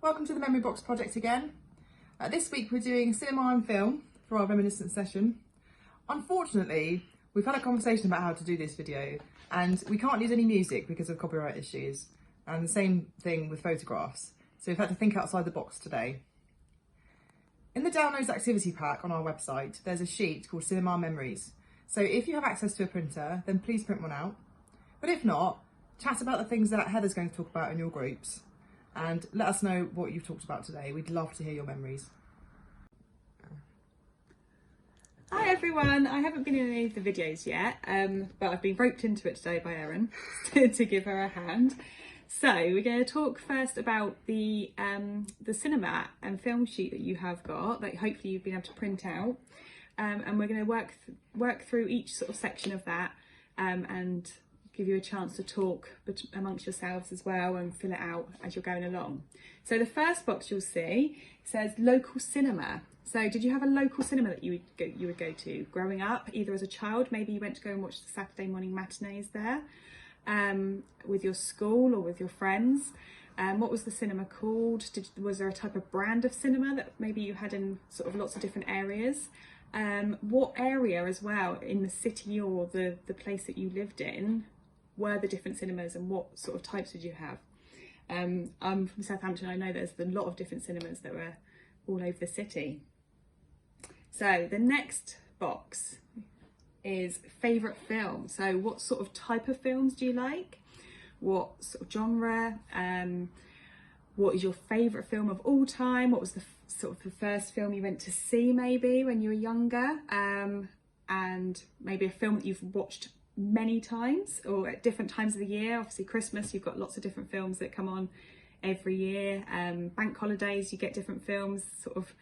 Welcome to the Memory Box project again. This week we're doing cinema and film for our reminiscence session. Unfortunately, we've had a conversation about how to do this video and we can't use any music because of copyright issues, and the same thing with photographs, so we've had to think outside the box today. In the Downloads activity pack on our website, there's a sheet called Cinema Memories. So if you have access to a printer, then please print one out. But if not, chat about the things that Heather's going to talk about in your groups and let us know what you've talked about today. We'd love to hear your memories. Hi everyone, I haven't been in any of the videos yet, but I've been roped into it today by Erin to give her a hand. So we're going to talk first about the cinema and film sheet that you have got, that hopefully you've been able to print out, and we're going to work through each sort of section of that and give you a chance to talk amongst yourselves as well and fill it out as you're going along. So the first box you'll see says local cinema. So did you have a local cinema that you would go to growing up, either as a child? Maybe you went to go and watch the Saturday morning matinees there with your school or with your friends. What was the cinema called? Was there a type of brand of cinema that maybe you had in sort of lots of different areas? What area as well in the city or the place that you lived in were the different cinemas, and what sort of types did you have? I'm from Southampton. I know there's a lot of different cinemas that were all over the city. So the next box is favourite film. So what sort of type of films do you like? What sort of genre? What is your favourite film of all time? What was the sort of the first film you went to see maybe when you were younger? And maybe a film that you've watched many times or at different times of the year. Obviously Christmas, you've got lots of different films that come on every year. Bank holidays, you get different films, sort of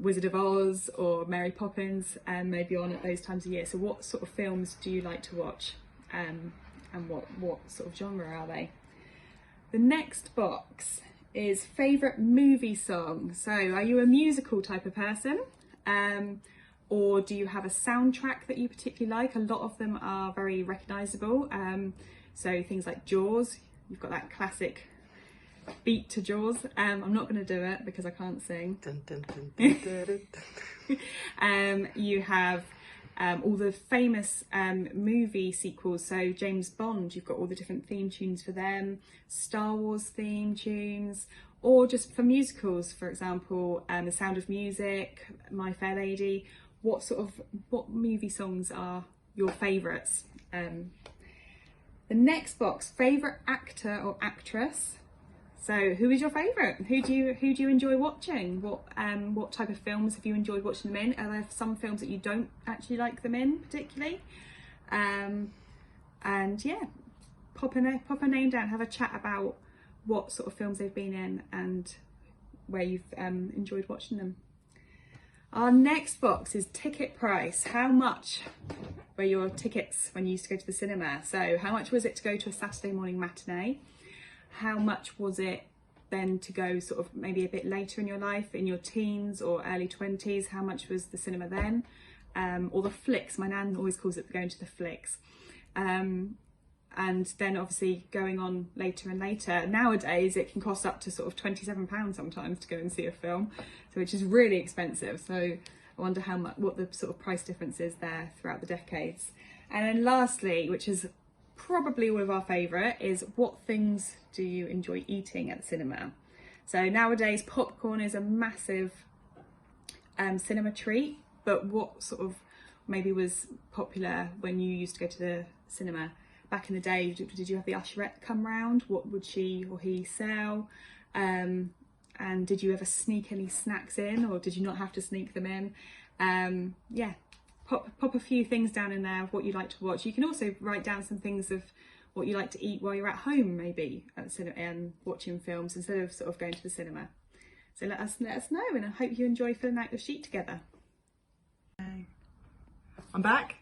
Wizard of Oz or Mary Poppins, maybe on at those times of year. So what sort of films do you like to watch, and what sort of genre are they? The next box is favourite movie song. So are you a musical type of person, or do you have a soundtrack that you particularly like? A lot of them are very recognisable, so things like Jaws, you've got that classic beat to Jaws. I'm not going to do it because I can't sing. Dun, dun, dun, dun, dun, dun. You have all the famous movie sequels, so James Bond, you've got all the different theme tunes for them, Star Wars theme tunes, or just for musicals, for example, The Sound of Music, My Fair Lady. What movie songs are your favourites? The next box, favourite actor or actress. So who is your favourite? Who do you enjoy watching? What type of films have you enjoyed watching them in? Are there some films that you don't actually like them in particularly? And yeah, pop a name down, have a chat about what sort of films they've been in and where you've enjoyed watching them. Our next box is ticket price. How much were your tickets when you used to go to the cinema? So how much was it to go to a Saturday morning matinee? How much was it then to go sort of maybe a bit later in your life, in your teens or early 20s? How much was the cinema then? Or the flicks, my nan always calls it going to the flicks. And then obviously going on later and later. Nowadays it can cost up to sort of £27 sometimes to go and see a film, so which is really expensive. So I wonder what the sort of price difference is there throughout the decades. And then lastly, which is probably all of our favourite, is what things do you enjoy eating at the cinema? So nowadays popcorn is a massive cinema treat, but what sort of maybe was popular when you used to go to the cinema? Back in the day, did you have the usherette come round? What would she or he sell? And did you ever sneak any snacks in, or did you not have to sneak them in? Yeah, pop a few things down in there of what you like to watch. You can also write down some things of what you like to eat while you're at home, maybe at cinema, watching films instead of sort of going to the cinema. So let us know, and I hope you enjoy filling out your sheet together. I'm back.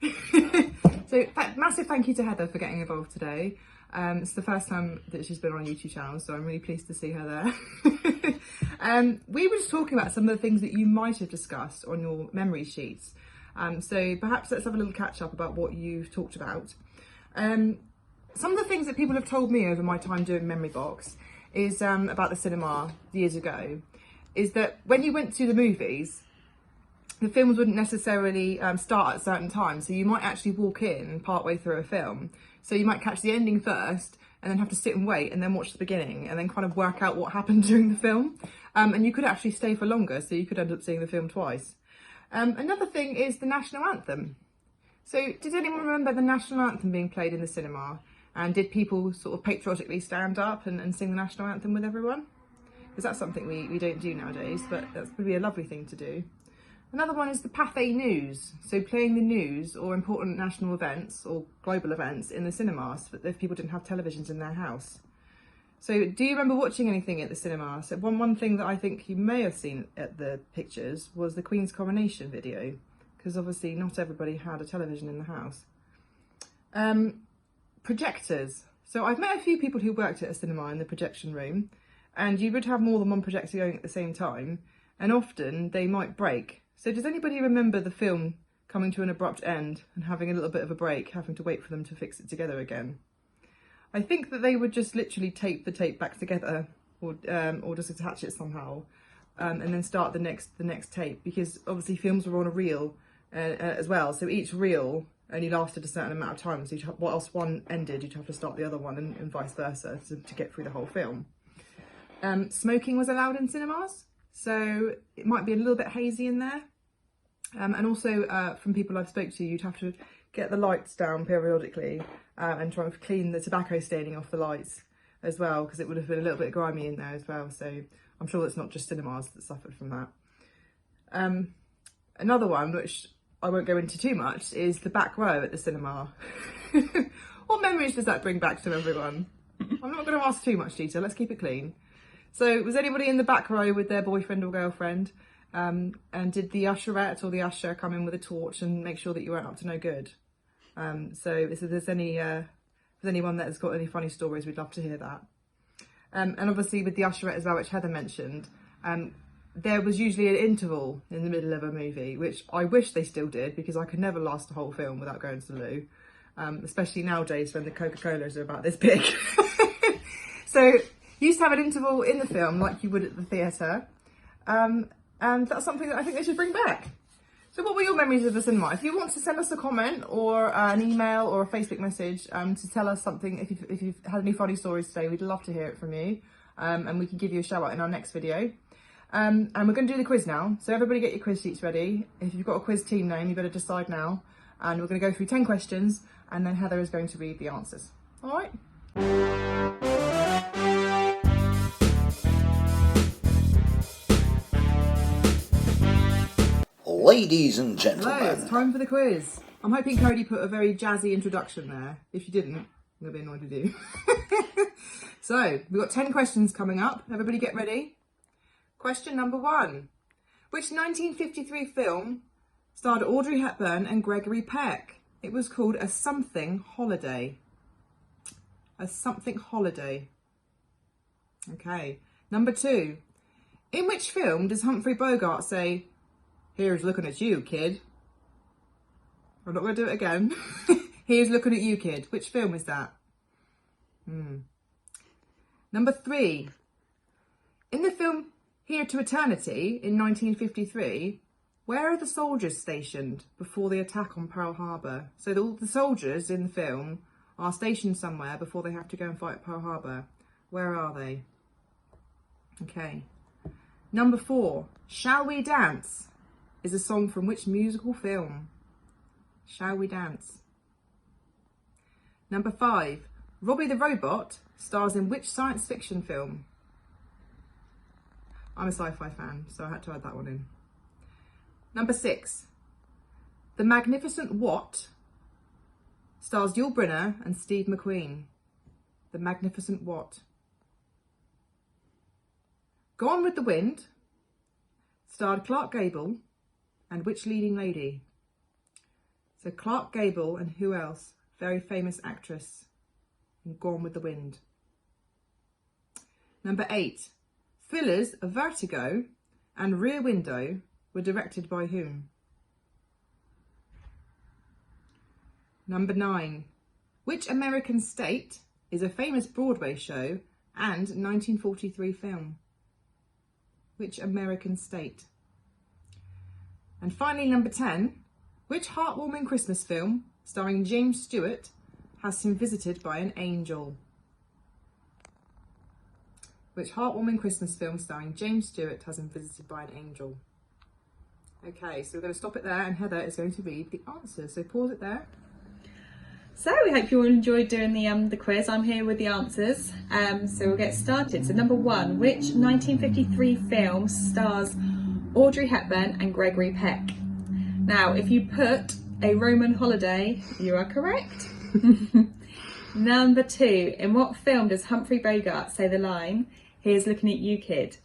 So massive thank you to Heather for getting involved today. It's the first time that she's been on a YouTube channel, so I'm really pleased to see her there. We were just talking about some of the things that you might have discussed on your memory sheets. So perhaps let's have a little catch up about what you've talked about. Some of the things that people have told me over my time doing Memory Box is about the cinema years ago, is that when you went to the movies, the films wouldn't necessarily start at certain times. So you might actually walk in partway through a film. So you might catch the ending first and then have to sit and wait and then watch the beginning and then kind of work out what happened during the film. And you could actually stay for longer, so you could end up seeing the film twice. Another thing is the national anthem. So did anyone remember the national anthem being played in the cinema? And did people sort of patriotically stand up and sing the national anthem with everyone? Because that's something we don't do nowadays, but that's probably a lovely thing to do. Another one is the Pathé News, so playing the news or important national events or global events in the cinemas if people didn't have televisions in their house. So do you remember watching anything at the cinema? So one thing that I think you may have seen at the pictures was the Queen's coronation video, because obviously not everybody had a television in the house. Projectors. So I've met a few people who worked at a cinema in the projection room, and you would have more than one projector going at the same time, and often they might break. So does anybody remember the film coming to an abrupt end and having a little bit of a break, having to wait for them to fix it together again? I think that they would just literally tape the tape back together, or just attach it somehow, and then start the next tape, because obviously films were on a reel as well. So each reel only lasted a certain amount of time. So whilst one ended, you'd have to start the other one, and vice versa to get through the whole film. Smoking was allowed in cinemas, so it might be a little bit hazy in there. And also from people I've spoke to, you'd have to get the lights down periodically and try and clean the tobacco staining off the lights as well, because it would have been a little bit grimy in there as well. So I'm sure it's not just cinemas that suffered from that. Another one, which I won't go into too much, is the back row at the cinema. What memories does that bring back to everyone? I'm not going to ask too much detail, let's keep it clean. So was anybody in the back row with their boyfriend or girlfriend? And did the usherette or the usher come in with a torch and make sure that you weren't up to no good? So if there's anyone that has got any funny stories, we'd love to hear that. And obviously with the usherette as well, which Heather mentioned, there was usually an interval in the middle of a movie, which I wish they still did, because I could never last a whole film without going to the loo, especially nowadays when the Coca-Colas are about this big. So you used to have an interval in the film like you would at the theatre. And that's something that I think they should bring back. So what were your memories of the cinema? If you want to send us a comment or an email or a Facebook message to tell us something, if you've had any funny stories today, we'd love to hear it from you. And we can give you a shout out in our next video. And we're going to do the quiz now. So everybody get your quiz sheets ready. If you've got a quiz team name, you better decide now. And we're going to go through 10 questions, and then Heather is going to read the answers. All right? Ladies and gentlemen. Hello, it's time for the quiz. I'm hoping Cody put a very jazzy introduction there. If you didn't, I'm going to be annoyed with you. So, we've got 10 questions coming up. Everybody get ready. Question number 1. Which 1953 film starred Audrey Hepburn and Gregory Peck? It was called A Something Holiday. A Something Holiday. Okay. Number 2. In which film does Humphrey Bogart say, "Here's looking at you, kid"? I'm not going to do it again. Here's looking at you, kid. Which film is that? Number 3. In the film Here to Eternity in 1953, where are the soldiers stationed before the attack on Pearl Harbor? So all the soldiers in the film are stationed somewhere before they have to go and fight Pearl Harbor. Where are they? Okay. Number 4. Shall We Dance is a song from which musical film? Shall We Dance? Number 5. Robbie the Robot stars in which science fiction film? I'm a sci-fi fan, so I had to add that one in. Number 6. The Magnificent What stars Yul Brynner and Steve McQueen. The Magnificent What. Gone with the Wind starred Clark Gable and which leading lady? So Clark Gable and who else? Very famous actress in Gone with the Wind. Number 8. Thrillers of Vertigo and Rear Window were directed by whom? Number 9. Which American state is a famous Broadway show And 1943 film. Which American state? And finally, number 10. Which heartwarming Christmas film starring James Stewart has been visited by an angel? Which heartwarming Christmas film starring James Stewart has been visited by an angel? Okay, so we're going to stop it there, and Heather is going to read the answers. So pause it there. So we hope you all enjoyed doing the quiz. I'm here with the answers. So we'll get started. So number 1, which 1953 film stars Audrey Hepburn and Gregory Peck? Now, if you put A Roman Holiday, you are correct. Number 2, in what film does Humphrey Bogart say the line, "Here's looking at you, kid"?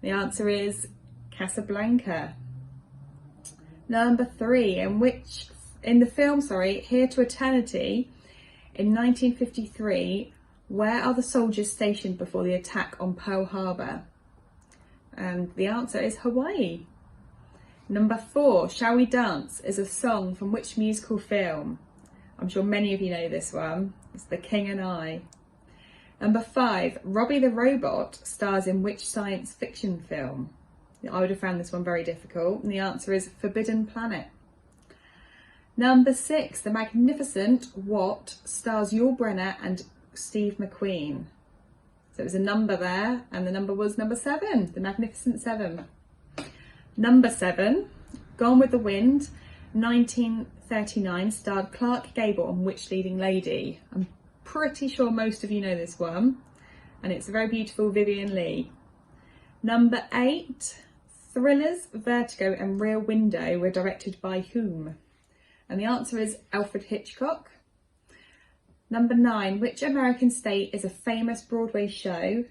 The answer is Casablanca. Number 3, in the film, Here to Eternity, in 1953, where are the soldiers stationed before the attack on Pearl Harbor? And the answer is Hawaii. Number 4, Shall We Dance is a song from which musical film? I'm sure many of you know this one. It's The King and I. Number 5, Robbie the Robot stars in which science fiction film? I would have found this one very difficult, and the answer is Forbidden Planet. Number 6, The Magnificent What stars Yul Brynner and Steve McQueen. So it was a number there, and the number was number 7, The Magnificent 7. Number 7, Gone with the Wind, 1939, starred Clark Gable and which leading lady? I'm pretty sure most of you know this one, and it's a very beautiful Vivian Leigh. Number 8, Thrillers, Vertigo and Rear Window were directed by whom? And the answer is Alfred Hitchcock. Number 9, which American state is a famous Broadway show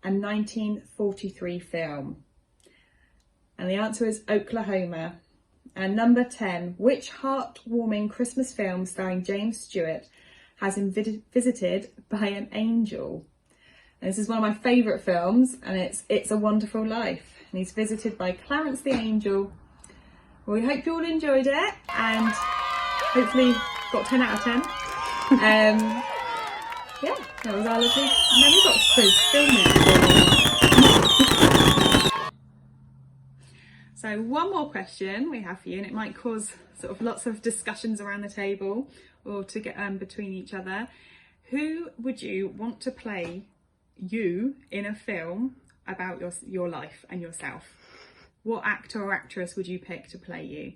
and 1943 film? And the answer is Oklahoma. And number 10, which heartwarming Christmas film starring James Stewart has been visited by an angel? And this is one of my favourite films, and It's a Wonderful Life. And he's visited by Clarence the Angel. Well, we hope you all enjoyed it, and hopefully got 10 out of 10. Yeah, that was our lovely memory box quiz filming. So one more question we have for you, and it might cause sort of lots of discussions around the table or to get between each other. Who would you want to play you in a film about your life and yourself? What actor or actress would you pick to play you?